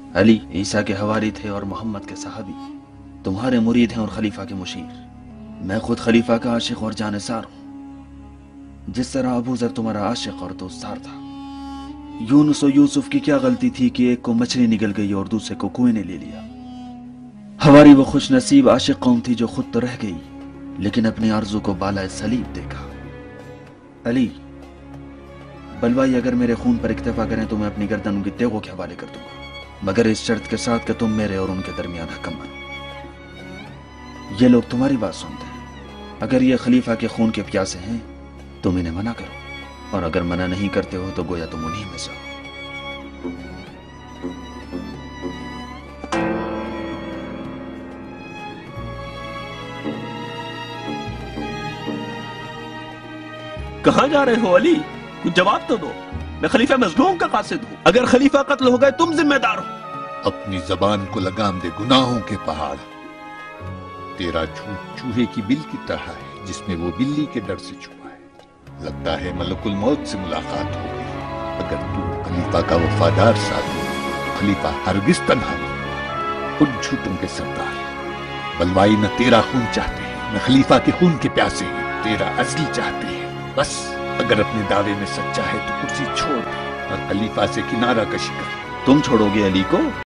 अली ईसा के हवारी थे और मोहम्मद के सहाबी, तुम्हारे मुरीद हैं और खलीफा के मुशीर। मैं खुद खलीफा का आशिक और जानिसार हूं। जिस तरह अबू जर तुम्हारा आशिक और दोस्तार था, यूनुस और यूसुफ की क्या गलती थी कि एक को मछली निगल गई और दूसरे को कुएं ने ले लिया। हमारी वो खुश नसीब आशिक कौम थी जो खुद तो रह गई, लेकिन अपनी आरज़ू को बालाए सलीब देखा। अली, बलवाई अगर मेरे खून पर इक्तफा करें तो मैं अपनी गर्दन उनकी तेगों के हवाले कर दूंगा, मगर इस शर्त के साथ कि तुम मेरे और उनके दरमियान हकम बनो। ये लोग तुम्हारी बात सुनते हैं। अगर ये खलीफा के खून के प्यासे हैं, तुम इन्हें मना करो, और अगर मना नहीं करते हो तो गोया तुम उन्हीं में से हो। कहां जा रहे हो अली? कुछ जवाब तो दो। मैं खलीफा मजलूम का कासिद हूं। अगर खलीफा कत्ल हो गए तुम जिम्मेदार हो। अपनी जबान को लगाम दे गुनाहों के पहाड़। तेरा झूठ चूहे की बिल की तरह है जिसमें वो बिल्ली के डर से छुपा है। लगता है मलकुल मौत से मुलाकात हो गई। अगर तू खलीफा का वफादार साथी तो खलीफा हरगिज तन्हा नहीं। उन झूठों के सरदार बलवाई न तेरा खून चाहते हैं न खलीफा के खून के प्यासे हैं, तेरा असली चाहते हैं। बस अगर अपने दावे में सच्चा है तो कुर्सी छोड़ दे और खलीफा से किनारा कशी कर। तुम छोड़ोगे अली को?